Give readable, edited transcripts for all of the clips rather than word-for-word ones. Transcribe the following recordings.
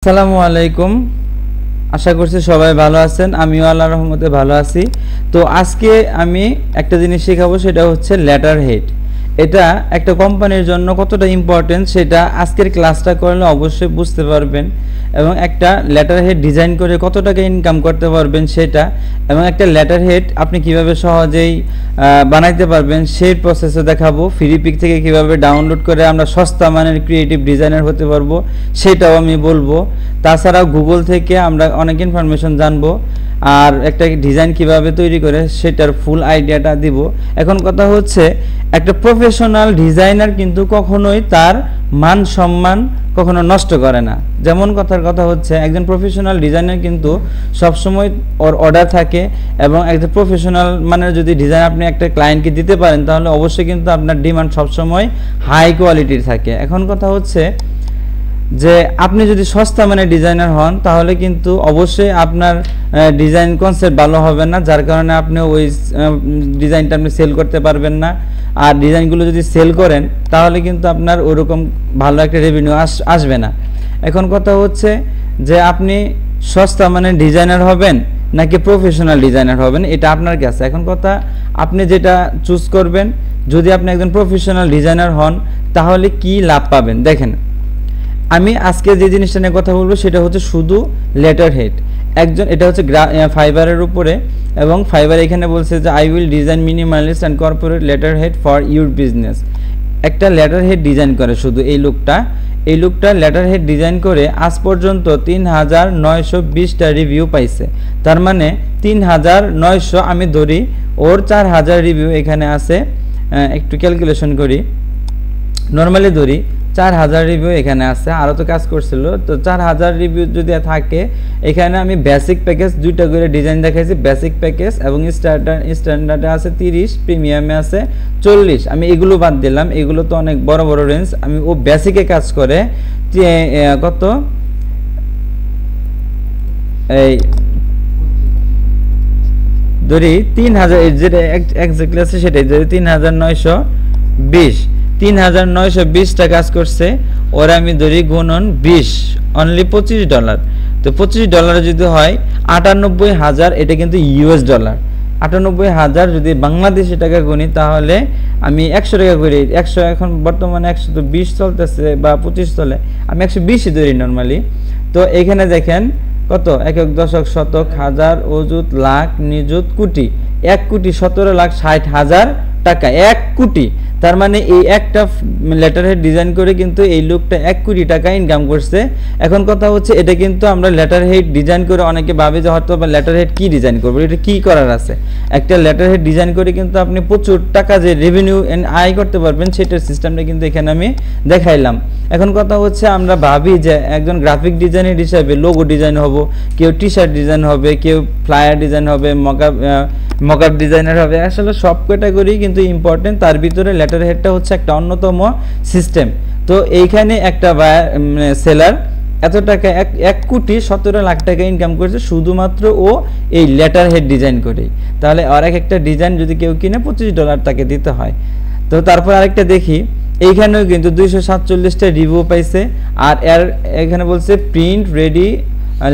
আসসালামু আলাইকুম। আশা করছি সবাই ভালো আছেন, আমিও আল্লাহর রহমতে ভালো আছি। তো আজকে আমি একটা জিনিস শেখাবো, সেটা হচ্ছে লেটার হেড। এটা একটা কোম্পানির জন্য কতটা ইম্পর্টেন্ট সেটা আজকের ক্লাসটা করলে অবশ্যই বুঝতে পারবেন, এবং একটা লেটার হেড ডিজাইন করে কত টাকা ইনকাম করতে পারবেন সেটা, এবং একটা লেটার হেড আপনি কিভাবে সহজেই বানাইতে পারবেন সেই প্রসেসও দেখাবো। ফ্রি পিক থেকে কিভাবে ডাউনলোড করে আমরা সস্তা মানের ক্রিয়েটিভ ডিজাইনার হতে পারবো সেটাও আমি বলবো। তাছাড়াও গুগল থেকে আমরা অনেক ইনফরমেশন জানবো, আর একটা ডিজাইন কিভাবে তৈরি করে সেটার ফুল আইডিয়াটা দিব। এখন কথা হচ্ছে, একটা প্রফেশনাল ডিজাইনার কিন্তু কখনোই তার মান সম্মান কখনো নষ্ট করে না। যেমন কথা হচ্ছে, একজন প্রফেশনাল ডিজাইনার কিন্তু সবসময় ওর অর্ডার থাকে, এবং একজন প্রফেশনাল মানের যদি ডিজাইন আপনি একটা ক্লায়েন্টকে দিতে পারেন তাহলে অবশ্যই কিন্তু আপনার ডিমান্ড সবসময় হাই কোয়ালিটির থাকে। এখন কথা হচ্ছে যে আপনি যদি সস্তা মানে ডিজাইনার হন তাহলে কিন্তু অবশ্যই আপনার ডিজাইন কনসেপ্ট ভালো হবে না, যার কারণে আপনি ওই ডিজাইনটা আপনি সেল করতে পারবেন না। আর ডিজাইনগুলো যদি সেল করেন তাহলে কিন্তু আপনার ওরকম ভালো একটা রেভিনিউ আসবে না। এখন কথা হচ্ছে যে আপনি সস্তা মানে ডিজাইনার হবেন নাকি প্রফেশনাল ডিজাইনার হবেন, এটা আপনার কাছে। এখন কথা, আপনি যেটা চুজ করবেন, যদি আপনি একজন প্রফেশনাল ডিজাইনার হন তাহলে কি লাভ পাবেন দেখেন। আমি আজকে যে জিনিসটা নিয়ে কথা বলবো সেটা হচ্ছে শুধু লেটার হেড। এটা হচ্ছে ফাইবারের উপরে, এবং ফাইবার এখানে বলছে যে I will design minimalist and corporate letter head for your business. একটা লেটার হেড ডিজাইন করে শুধু এই লোকটা লেটার হেড ডিজাইন করে আজ পর্যন্ত ৩,৯২০টা রিভিউ পাইছে। তার মানে ৩,৯০০, আমি ধরি ওর ৪,০০০ রিভিউ এখানে আছে। একটু ক্যালকুলেশন করি, নর্মালি ধরি ৪,০০০ রিভিউ এখানে আছে, আরও তো কাজ করছিল। তো ৪,০০০ রিভিউ যদি থাকে, এখানে আমি বেসিক প্যাকেজ দুইটা করে ডিজাইন দেখাইছি, বেসিক প্যাকেজ এবং স্ট্যান্ডার্ডে আছে ৩০, প্রিমিয়ামে আছে ৪০। আমি এগুলো বাদ দিলাম, এগুলো তো অনেক বড় বড় রেঞ্জ। আমি ও বেসিকে কাজ করে কত, এই ধরি ৩,০০০, যেটা এক্স্যাক্টলি আছে সেটাই ধরি ৩,৯২০টা কাজ করছে। ওরা আমি ধরি গুণন 20, অনলি $25। তো $25 যদি হয় ৯৮,০০০, এটা কিন্তু ইউএস ডলার। ৯৮,০০০ যদি বাংলাদেশি টাকা গুনি তাহলে আমি ১০০ টাকা করি। ১০০ এখন বর্তমানে ১২০ চলতেছে বা ২৫ চলে, আমি ১২০ই ধরি নর্মালি। তো এখানে দেখেন কত, একক, দশক, শতক, হাজার, অযুত, লাখ, নিযুত, কোটি। ১,১৭,৬০,০০০ টাকা, ১ কোটি। তার মানে এই একটা লেটার হেড ডিজাইন করে কিন্তু এই লোকটা ১ কোটি টাকা ইনকাম করছে। এখন কথা হচ্ছে, এটা কিন্তু আমরা লেটার হেড ডিজাইন করে অনেকে ভাবে যে হয়তো বা লেটার হেড কি ডিজাইন করবো, এটা কি করার আছে। একটা লেটার হেড ডিজাইন করে কিন্তু আপনি প্রচুর টাকা যে রেভিনিউ আয় করতে পারবেন সেটার সিস্টেমটা কিন্তু এখানে আমি দেখাইলাম। এখন কথা হচ্ছে, আমরা ভাবি যে একজন গ্রাফিক ডিজাইনার হিসাবে লোগো ডিজাইন হব, কেউ টি শার্ট ডিজাইন হবে, কেউ ফ্লায়ার ডিজাইন হবে, মকআপ ডিজাইনার হবে। আসলে সব ক্যাটাগরি কিন্তু ইম্পর্টেন্ট, তার ভিতরে লেটার হেডটা হচ্ছে একটা অন্যতম সিস্টেম। তো এইখানে একটা সেলার এত টাকা ১,১৭,০০,০০০ টাকা ইনকাম করেছে শুধুমাত্র ও এই লেটার হেড ডিজাইন করেই। তাহলে আর একটা ডিজাইন যদি কেউ কিনে $25 তাকে দিতে হয়। তো তারপর আরেকটা দেখি, এইখানেও কিন্তু ২৪৭টা রিভিউ পাইছে। আর এখানে বলছে print ready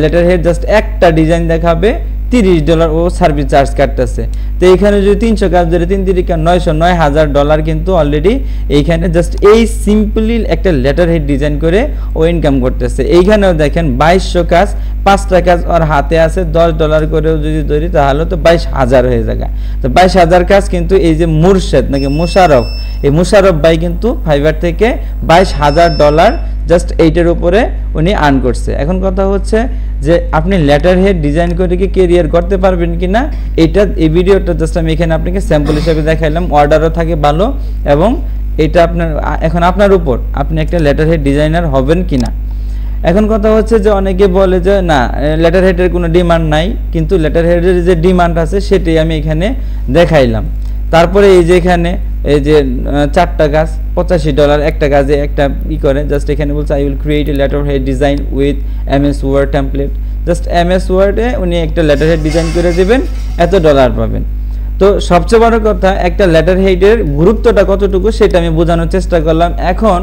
letter head, just একটা ডিজাইন দেখাবে $30 ও সার্ভিস চার্জ কাটতেছে। তো এইখানে যদি ৩০০ কাজ ধরে ৩ × ৯০০, $৯,০০০ কিন্তু অলরেডি এইখানে জাস্ট এই সিম্পলি একটা লেটার হেড ডিজাইন করে ও ইনকাম করতেছে। এইখানেও দেখেন ২২০০ কাজ, ৫টা কাজ ওর হাতে আছে, $10 করেও যদি ধরি তাহলে তো ২২,০০০ হয়ে যায়। তো ২২,০০০ কাজ কিন্তু এই যে মুর্শেদ নাকি মুশারফ, এই মুশারফ ভাই কিন্তু ফাইবার থেকে $২২,০০০ জাস্ট এইটার উপরে উনি আর্ন করছে। এখন কথা হচ্ছে যে আপনি লেটার হেড ডিজাইন করে কি কেরিয়ার করতে পারবেন কিনা, এই ভিডিওটা জাস্ট আমি এখানে আপনাকে স্যাম্পল হিসেবে দেখাইলাম। অর্ডারও থাকে ভালো, এবং এটা এখন আপনার উপর, আপনি একটা লেটার হেড ডিজাইনার হবেন কিনা। এখন কথা হচ্ছে যে অনেকে বলে যে না, লেটার হেডের কোনো ডিমান্ড নাই, কিন্তু লেটার হেডের যে ডিমান্ড আছে সেটাই আমি এখানে দেখাইলাম। তারপরে এই যে এখানে এই যে 4টা কাজ $85, একটা কাজে একটা করে, জাস্ট এখানে বলছে I will create a letter head design with MS word template. Just MS ওয়ার্ডে উনি একটা লেটার হেড ডিজাইন করে দেবেন, এত ডলার পাবেন। তো সবচেয়ে বড় কথা, একটা লেটার হেডের গুরুত্বটা কতটুকু সেটা আমি বোঝানোর চেষ্টা করলাম। এখন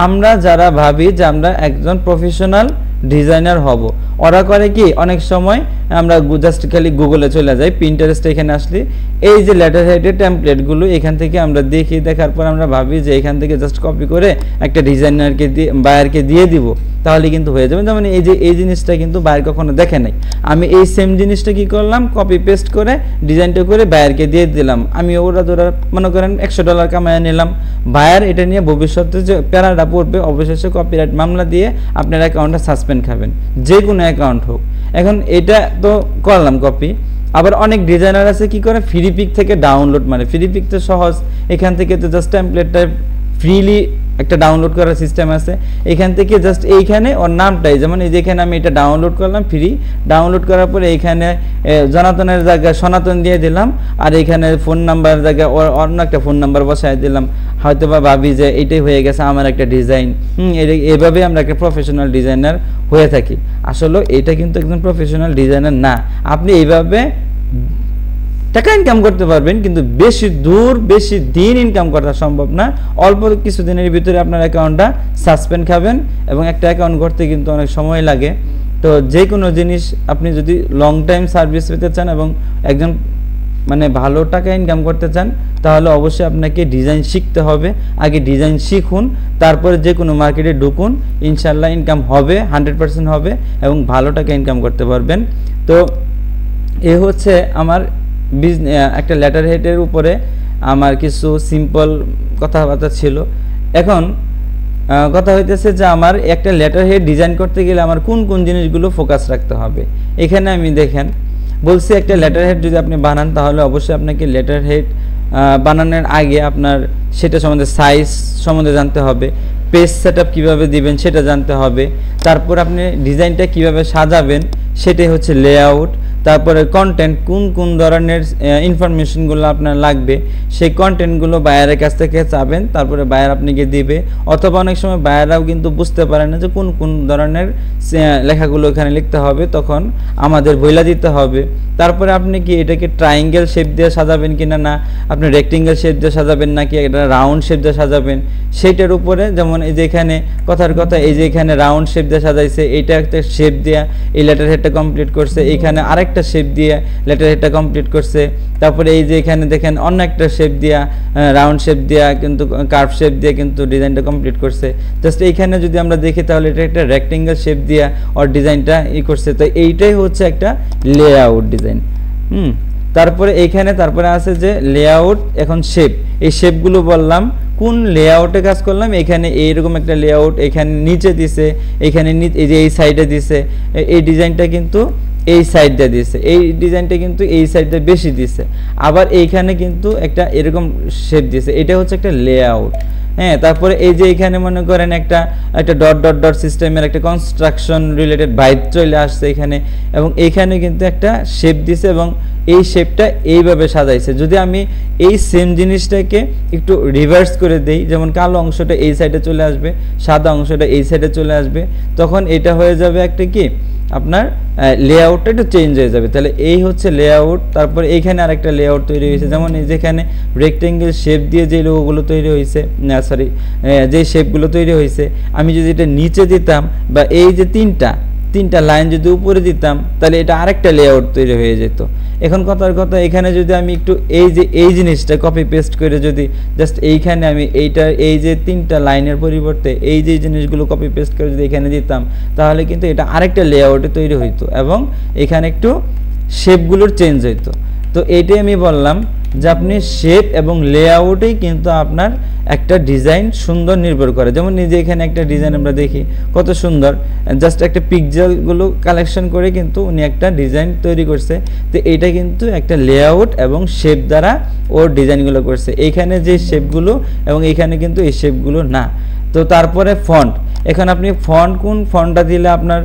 আমরা যারা ভাবি যে আমরা একজন প্রফেশনাল ডিজাইনার হব। ওরা করে কি অনেক সময় আমরা জাস্ট খালি গুগলে চলে যাই, পিন্টারেস্টে এখানে আসলে এই যে লেটার হেডের টেমপ্লেটগুলো এখান থেকে আমরা দেখি, দেখার পর আমরা ভাবি যে এখান থেকে জাস্ট কপি করে একটা ডিজাইনারকে দিয়ে বায়ারকে দিয়ে দিব, তাহলে কিন্তু হয়ে যাবে। যেমন এই যে এই জিনিসটা কিন্তু বায়ার কখনো দেখে নাই, আমি এই সেম জিনিসটা কি করলাম, কপি পেস্ট করে ডিজাইনটা করে বায়ারকে দিয়ে দিলাম। আমি ওরা মনে করেন $100 কামায় নিলাম, বায়ার এটা নিয়ে ভবিষ্যতে যে প্যারাটা পড়বে অবশেষে কপিরাইট মামলা দিয়ে আপনার অ্যাকাউন্টটা সাসপেন্ড খাবেন, যে কোনো অ্যাকাউন্ট হোক। এখন এটা তো করলাম কপি। আবার অনেক ডিজাইনার আছে কি করে, ফ্রি পিক থেকে ডাউনলোড, মানে ফ্রি পিক তো সহজ, এখান থেকে তো জাস্ট টেমপ্লেটটা ফ্রিলি একটা ডাউনলোড করার সিস্টেম আছে, এখান থেকে জাস্ট এইখানে ওর নামটাই, যেমন এই যেখানে আমি এটা ডাউনলোড করলাম ফ্রি, ডাউনলোড করার পরে এইখানে জনাতনের জায়গায় সনাতন দিয়ে দিলাম, আর এইখানে ফোন নাম্বার জায়গায় অন্য একটা ফোন নাম্বার বসায় দিলাম, হয়তো বা ভাবি যে এইটাই হয়ে গেছে আমার একটা ডিজাইন। এইভাবে আমরা একটা প্রফেশনাল ডিজাইনার হয়ে থাকি। আসলে এটা কিন্তু একজন প্রফেশনাল ডিজাইনার না। আপনি এইভাবে টাকা ইনকাম করতে পারবেন, কিন্তু বেশি দিন ইনকাম করা সম্ভব না। অল্প কিছু দিনের ভিতরে আপনার অ্যাকাউন্টটা সাসপেন্ড খাবেন, এবং একটা অ্যাকাউন্ট করতে কিন্তু অনেক সময় লাগে। তো যে কোনো জিনিস আপনি যদি লং টাইম সার্ভিস পেতে চান এবং একজন মানে ভালো টাকা ইনকাম করতে চান, তাহলে অবশ্যই আপনাকে ডিজাইন শিখতে হবে। আগে ডিজাইন শিখুন, তারপরে যে কোনো মার্কেটে ঢুকুন, ইনশাল্লাহ ইনকাম হবে, 100% হবে, এবং ভালো টাকা ইনকাম করতে পারবেন। তো এ হচ্ছে আমার একটা লেটার হেডের উপরে আমার কিছু সিম্পল কথাবার্তা ছিল। এখন কথা হইতেছে যে আমার একটা লেটার হেড ডিজাইন করতে গেলে আমার কোন কোন জিনিসগুলো ফোকাস রাখতে হবে। এখানে আমি দেখেন বলছি, একটা লেটার হেড যদি আপনি বানান, তাহলে অবশ্যই আপনাকে লেটার হেড বানানোর আগে আপনার সেটা সম্বন্ধে সাইজ সম্বন্ধে জানতে হবে, পেজ সেটআপ কিভাবে দিবেন সেটা জানতে হবে, তারপর আপনি ডিজাইনটা কিভাবে সাজাবেন সেটাই হচ্ছে লেআউট, তারপরে কন্টেন্ট কোন কোন ধরনের ইনফরমেশনগুলো আপনার লাগবে সেই কন্টেন্টগুলো বায়ারের কাছ থেকে চাবেন, তারপরে বায়ার আপনাকে দিবে। অথবা অনেক সময় বায়াররাও কিন্তু বুঝতে পারে না যে কোন কোন ধরনের লেখাগুলো এখানে লিখতে হবে, তখন আমাদের বইলা দিতে হবে। তারপরে আপনি কি এটাকে ট্রায়াঙ্গেল শেপ দিয়ে সাজাবেন কিনা, না আপনি রেক্টেঙ্গেল শেপ দিয়ে সাজাবেন নাকি এটা রাউন্ড শেপ দিয়ে সাজাবেন, সেইটার উপরে। যেমন এই যে এখানে কথার কথা, এই যে এখানে রাউন্ড শেপ দিয়ে সাজাইছে, এইটা একটা শেপ দিয়ে এই লেটার হেডটা কমপ্লিট করছে, এইখানে আরেকটা শেপ দিয়ে লেটার হেডটা কমপ্লিট করছে, তারপরে এই যে এখানে দেখেন অন্য একটা শেপ দিয়া, রাউন্ড শেপ দিয়া কিন্তু কার্ভ শেপ দিয়ে কিন্তু ডিজাইনটা কমপ্লিট করছে। জাস্ট এইখানে যদি আমরা দেখি তাহলে এটা একটা রেক্টেঙ্গেল শেপ দিয়া ওর ডিজাইনটা করছে। তো এইটাই হচ্ছে একটা লেআউট ডিজাইন। তারপরে এইখানে তারপরে আছে যে লেআউট, এখন শেপ, এই শেপগুলো বললাম কোন লেআউটে কাজ করলাম। এখানে এইরকম একটা লেআউট এখানে নিচে দিছে, এখানে এই যে এই সাইডে দিছে, এই ডিজাইনটা কিন্তু এই সাইডটা দিছে, এই ডিজাইনটা কিন্তু এই সাইডটা বেশি দিছে, আবার এইখানে কিন্তু একটা এরকম শেপ দিছে, এটা হচ্ছে একটা লেআউট। হ্যাঁ, তারপরে এই যে এখানে মনে করেন একটা ডট ডট ডট সিস্টেমের একটা কনস্ট্রাকশন রিলেটেড ভাইব চলে আসছে এখানে, এবং এইখানে কিন্তু একটা শেপ দিছে এবং এই শেপটা এইভাবে সাজাইছে। যদি আমি এই সেম জিনিসটাকে একটু রিভার্স করে দেই, যেমন কালো অংশটা এই সাইডে চলে আসবে, সাদা অংশটা এই সাইডে চলে আসবে, তখন এটা হয়ে যাবে একটা কি আপনার লেআউটটা একটু চেঞ্জ হয়ে যাবে। তাহলে এই হচ্ছে লেআউট। তারপর এইখানে আরেকটা লেআউট তৈরি হয়েছে, যেমন এই যেখানে রেক্টেঙ্গেল শেপ দিয়ে যে লোগোগুলো তৈরি হয়েছে, যে শেপগুলো তৈরি হয়েছে, আমি যদি এটা নিচে দিতাম বা এই যে তিনটা লাইন যদি উপরে দিতাম, তাহলে এটা আরেকটা লেআউট তৈরি হয়ে যেত। এখন কথার কথা, এখানে যদি আমি একটু এই জিনিসটা কপি পেস্ট করে যদি জাস্ট এইখানে আমি এই যে 3টা লাইনের পরিবর্তে এই যে জিনিসগুলো কপি পেস্ট করে যদি এখানে দিতাম, তাহলে কিন্তু এটা আরেকটা লেআউটে তৈরি হইতো এবং এখানে একটু শেপগুলোর চেঞ্জ হইতো। তো এইটাই আমি বললাম যে আপনি শেপ এবং লেআউটেই কিন্তু আপনার একটা ডিজাইন সুন্দর নির্ভর করে। যেমন নিজে এখানে একটা ডিজাইন আমরা দেখি কত সুন্দর, জাস্ট একটা পিকচারগুলো কালেকশন করে কিন্তু উনি একটা ডিজাইন তৈরি করছে। তো এইটা কিন্তু একটা লেআউট এবং শেপ দ্বারা ওর ডিজাইনগুলো করছে, এইখানে যে শেপগুলো এবং এইখানে কিন্তু এই শেপগুলো না। তো তারপরে ফন্ট, এখন আপনি কোন ফন্টটা দিলে আপনার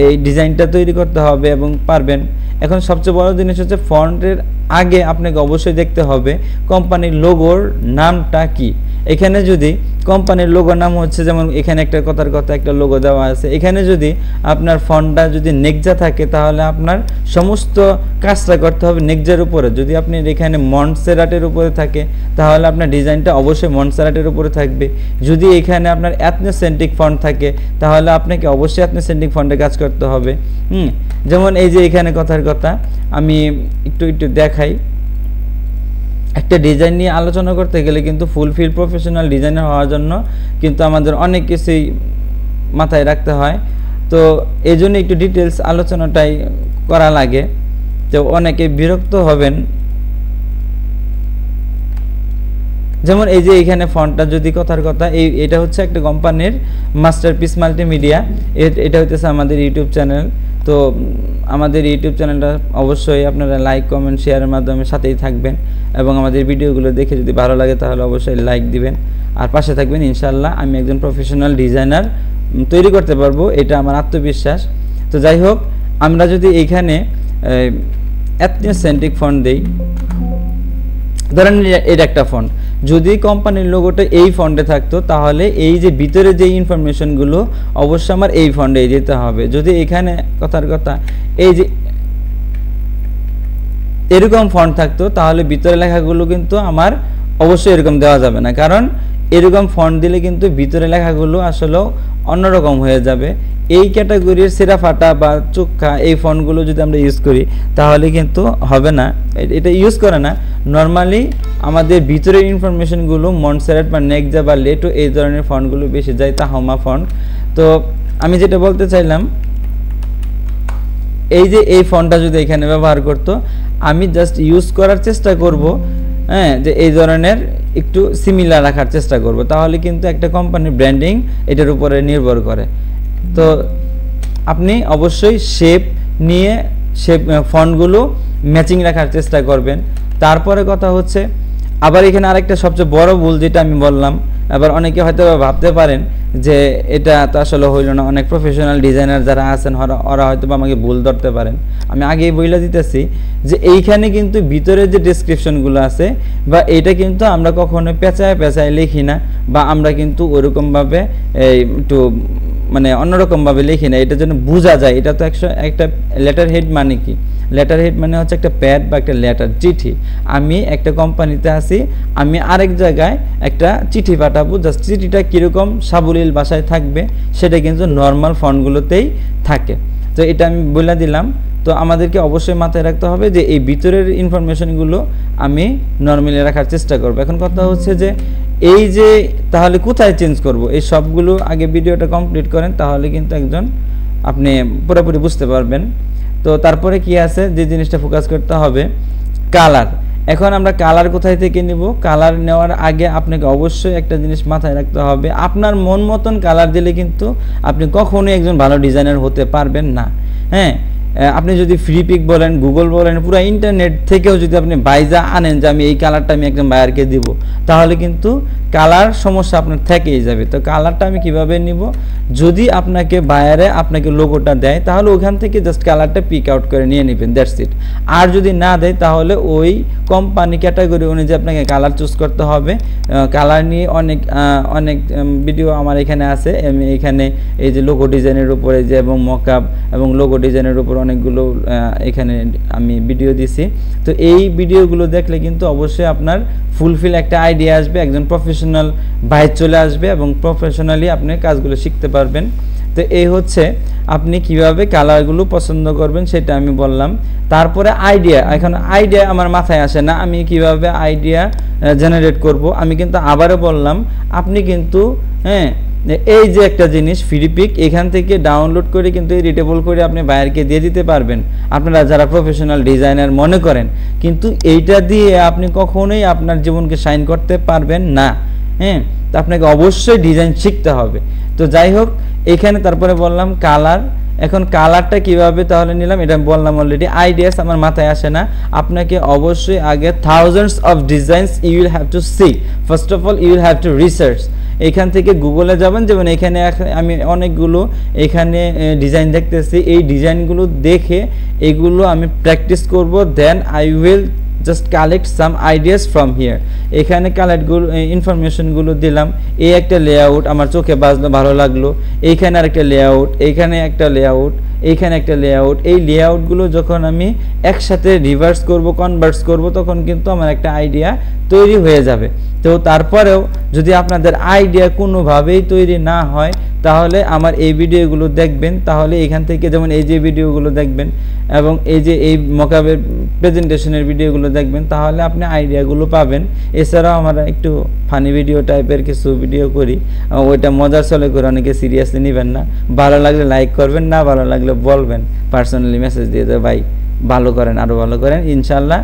এই ডিজাইনটা তৈরি করতে হবে এবং পারবেন। এখন সবচেয়ে বড় জিনিস হচ্ছে ফন্টের আগে আপনাকে অবশ্যই দেখতে হবে কোম্পানির লোগোর নামটা কি। এখানে যদি কোম্পানির লোগোর নাম হচ্ছে, যেমন এখানে একটা কথার কথা একটা লোগো দেওয়া আছে, এখানে যদি আপনার ফন্টটা যদি নেকজা থাকে তাহলে আপনার সমস্ত কাজটা করতে হবে নেকজার উপরে। যদি আপনি এখানে মন্টসেরাটের উপরে থাকে তাহলে আপনার ডিজাইনটা অবশ্যই মন্টসেরাটের উপরে থাকবে। যদি এখানে আপনার এথনোসেন্ট্রিক ফন্ট থাকে তাহলে আপনাকে অবশ্যই এথনোসেন্ট্রিক ফন্টে কাজ করতে হবে। যেমন এই যে এখানে কথার কথা আমি একটু দেখাই। একটা ডিজাইন নিয়ে আলোচনা করতে গেলে কিন্তু ফুলফিল প্রফেশনাল ডিজাইনার হওয়ার জন্য কিন্তু আমাদের অনেক কিছুই মাথায় রাখতে হয়। তো এই জন্য একটু ডিটেলস আলোচনাটাই করা লাগে, তো অনেকে বিরক্ত হবেন। যেমন এই যে এখানে ফন্টটা যদি কথার কথা এটা হচ্ছে একটা কোম্পানির মাস্টারপিস মাল্টিমিডিয়া, এটা হচ্ছে আমাদের ইউটিউব চ্যানেল। তো আমাদের ইউটিউব চ্যানেলটা অবশ্যই আপনারা লাইক কমেন্ট শেয়ারের মাধ্যমে সাথেই থাকবেন, এবং আমাদের ভিডিওগুলো দেখে যদি ভালো লাগে তাহলে অবশ্যই লাইক দিবেন আর পাশে থাকবেন। ইনশাল্লাহ আমি একজন প্রফেশনাল ডিজাইনার তৈরি করতে পারবো, এটা আমার আত্মবিশ্বাস। তো যাই হোক, আমরা যদি এইখানে এথনোসেন্ট্রিক ফন্ট দেই, ধরেন এটা একটা ফন্ট, যদি কোম্পানির লোগোটা এই ফন্টে থাকতো তাহলে এই যে ভিতরে যে ইনফরমেশনগুলো অবশ্যই আমার এই ফন্টে দিতে হবে। যদি এখানে কথার কথা এই যে এরকম ফন্ট থাকতো তাহলে ভিতরে লেখাগুলো কিন্তু আমার অবশ্যই এরকম দেওয়া যাবে না, কারণ এরকম ফন্ট দিলে কিন্তু ভিতরে লেখাগুলো আসলে অন্যরকম হয়ে যাবে। এই ক্যাটাগরির সেরা ফাটা বা চোখা এই ফন্টগুলো যদি আমরা ইউজ করি তাহলে কিন্তু হবে না, এটা ইউজ করে না। নর্মালি আমাদের ভিতরের ইনফরমেশনগুলো মন্টসেরাট বা নেকজা বা লেটো এই ধরনের ফন্টগুলো বেশি যায়, তাহমা ফন্ট। তো আমি যেটা বলতে চাইলাম, এই যে এই ফন্টটা যদি এখানে ব্যবহার করতো, আমি জাস্ট ইউজ করার চেষ্টা করব, হ্যাঁ, যে এই ধরনের একটু সিমিলার রাখার চেষ্টা করব, তাহলে কিন্তু একটা কোম্পানির ব্র্যান্ডিং এটার উপরে নির্ভর করে। তো আপনি অবশ্যই শেপ নিয়ে শেপ ফন্টগুলো ম্যাচিং রাখার চেষ্টা করবেন। তারপরে কথা হচ্ছে আবার এখানে আরেকটা সবচেয়ে বড় ভুল যেটা আমি বললাম, আবার অনেকে হয়তো ভাবতে পারেন যে এটা তো আসলে হইল না, অনেক প্রফেশনাল ডিজাইনার যারা আছেন ওরা হয়তো আমাকে ভুল ধরতে পারেন। আমি আগেই বইলা দিতেছি যে এইখানে কিন্তু ভিতরে যে ডেসক্রিপশনগুলো আছে বা এটা কিন্তু আমরা কখনো পেঁচায় লিখি না, বা আমরা কিন্তু ওরকমভাবে একটু মানে অন্যরকমভাবে লিখি না, এটার জন্য বোঝা যায়। এটা তো একটা লেটার হেড মানে কি, লেটার হেড মানে হচ্ছে একটা প্যাড বা একটা লেটার চিঠি। আমি একটা কোম্পানিতে আছি, আমি আরেক জায়গায় একটা চিঠি পাঠাবো, জাস্ট চিঠিটা কীরকম সাবলীল ভাষায় থাকবে সেটা কিন্তু নর্মাল ফন্টগুলোতেই থাকে। তো এটা আমি বলে দিলাম। তো আমাদেরকে অবশ্যই মাথায় রাখতে হবে যে এই ভিতরের ইনফরমেশনগুলো আমি নর্মালি রাখার চেষ্টা করব। এখন কথা হচ্ছে যে এই যে তাহলে কোথায় চেঞ্জ করব, এই সবগুলো আগে ভিডিওটা কমপ্লিট করেন, তাহলে কিন্তু আপনি পুরোপুরি বুঝতে পারবেন। তো তারপরে কি আছে যে জিনিসটা ফোকাস করতে হবে, কালার। এখন আমরা কালার কোথায় থেকে নিব? কালার নেওয়ার আগে আপনাকে অবশ্যই একটা জিনিস মাথায় রাখতে হবে, আপনার মন মতন কালার দিলে কিন্তু আপনি কখনোই একজন ভালো ডিজাইনার হতে পারবেন না। হ্যাঁ, আপনি যদি ফ্রি পিক বলেন, গুগল বলেন, পুরো ইন্টারনেট থেকেও যদি আপনি বাইজা আনেন যে আমি এই কালারটা আমি একজন বায়ারকে দিব, তাহলে কিন্তু কালার সমস্যা আপনার থেকেই যাবে। তো কালারটা আমি কিভাবে নিব? যদি আপনাকে বায়ারে আপনাকে লোগোটা দেয় তাহলে ওখান থেকে জাস্ট কালারটা পিক আউট করে নিয়ে নেবেন, দ্যাটস ইট। আর যদি না দেয় তাহলে ওই কোম্পানি ক্যাটাগরি অনুযায়ী আপনাকে কালার চুজ করতে হবে। কালার নিয়ে অনেক ভিডিও আমার এখানে আছে। আমি এখানে এই যে লোগো ডিজাইনের উপরে যে এবং মকআপ এবং লোগো ডিজাইনের উপর অনেকগুলো এখানে আমি ভিডিও দিছি। তো এই ভিডিওগুলো দেখলে কিন্তু অবশ্যই আপনার ফুলফিল একটা আইডিয়া আসবে, একজন প্রফেশনাল ভাইব চলে আসবে এবং প্রফেশনালি আপনি কাজগুলো শিখতে পারবেন। তো এই হচ্ছে আপনি কিভাবে কালারগুলো পছন্দ করবেন সেটা আমি বললাম। তারপরে আইডিয়া, এখন আইডিয়া আমার মাথায় আসে না, আমি কিভাবে আইডিয়া জেনারেট করব। আমি কিন্তু আবারও বললাম, আপনি কিন্তু এই যে একটা জিনিস ফ্রি পিক, এখান থেকে ডাউনলোড করে কিন্তু এডিটেবল করে আপনি বায়ারকে দিয়ে দিতে পারবেন, আপনারা যারা প্রফেশনাল ডিজাইনার মনে করেন। কিন্তু এইটা দিয়ে আপনি কখনোই আপনার জীবনকে শাইন করতে পারবেন না। তো আপনাকে অবশ্যই ডিজাইন শিখতে হবে। তো যাই হোক, এখানে তারপরে বললাম কালার। এখন কালারটা কিভাবে তাহলে নিলাম এটা বললাম অলরেডি। আইডিয়াস আমার মাথায় আসে না, আপনাকে অবশ্যই আগে thousands of designs you will have to see. First of all you will have to research. এখান থেকে গুগলে যাবেন, যেমন এখানে আমি অনেকগুলো এখানে ডিজাইন দেখতেছি, এই ডিজাইনগুলো দেখে এগুলো আমি প্র্যাকটিস করব, then I will just collect some ideas from here. এখানে কালেক্টগুলো ইনফরমেশনগুলো দিলাম। এই একটা লেআউট আমার চোখে বাজলো, ভালো লাগলো। এইখানে আরেকটা লেআউট, এইখানে একটা লেআউট, এইখানে একটা লেআউট। এই লেআউটগুলো যখন আমি একসাথে রিভার্স করব, কনভার্স করব, তখন কিন্তু আমার একটা আইডিয়া তৈরি হয়ে যাবে। তো তারপরেও যদি আপনাদের আইডিয়া কোনোভাবেই তৈরি না হয়, তাহলে আমার এই ভিডিওগুলো দেখবেন। তাহলে এখান থেকে যেমন এই যে ভিডিওগুলো দেখবেন এবং এই যে এই মকআপের প্রেজেন্টেশনের ভিডিওগুলো দেখবেন, তাহলে আপনি আইডিয়াগুলো পাবেন। এছাড়াও আমরা একটু ফানি ভিডিও টাইপের কিছু ভিডিও করি, ওইটা মজার চলে করে, অনেকে সিরিয়াসলি নেবেন না। ভালো লাগলে লাইক করবেন, না ভালো লাগলে বলবেন, পার্সোনালি মেসেজ দিয়ে দেবে, ভাই ভালো করেন, আরও ভালো করেন, ইনশাল্লাহ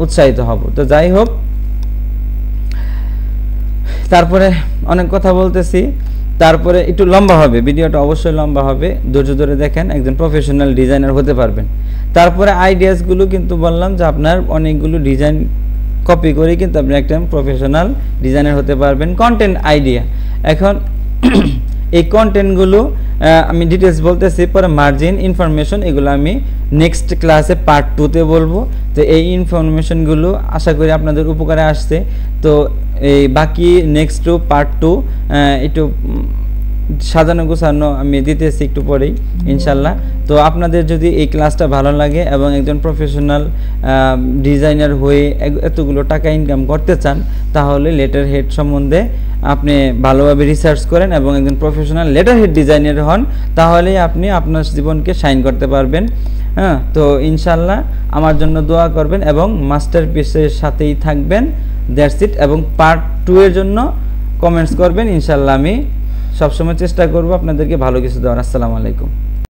উৎসাহিত হব। তো যাই হোক, তারপরে অনেক কথা বলতেছি, তারপরে একটু লম্বা হবে ভিডিওটা, অবশ্যই লম্বা হবে, ধৈর্য ধরে দেখেন, একজন প্রফেশনাল ডিজাইনার হতে পারবেন। তারপরে আইডিয়াসগুলো কিন্তু বললাম যে আপনার অনেকগুলো ডিজাইন কপি করে কিন্তু আপনি একটা প্রফেশনাল ডিজাইনার হতে পারবেন। কন্টেন্ট আইডিয়া, এখন এই কন্টেন্টগুলো আমি ডিটেলস বলতেছি, পরে মার্জিন ইনফরমেশন, এগুলো আমি নেক্সট ক্লাসে পার্ট 2-তে বলবো। তো এই ইনফরমেশনগুলো আশা করি আপনাদের উপকারে আসছে। তো এই বাকি নেক্সট পার্ট 2 একটু সাজানো গোছানো আমি দিতেছি একটু পরেই ইনশাল্লাহ। তো আপনাদের যদি এই ক্লাসটা ভালো লাগে এবং একজন প্রফেশনাল ডিজাইনার হয়ে এতগুলো টাকা ইনকাম করতে চান, তাহলে লেটার হেড সম্বন্ধে আপনি ভালোভাবে রিসার্চ করেন এবং একজন প্রফেশনাল লেটার হেড ডিজাইনার হন, তাহলেই আপনি আপনার জীবনকে শাইন করতে পারবেন। হ্যাঁ, তো ইনশাল্লাহ আমার জন্য দোয়া করবেন এবং মাস্টারপিসের সাথেই থাকবেন। That's it. এবং পার্ট 2 এর জন্য কমেন্টস করবেন, ইনশাল্লাহ আমি সবসময় চেষ্টা করব আপনাদেরকে ভালো কিছু দেওয়ার। আসসালামু আলাইকুম।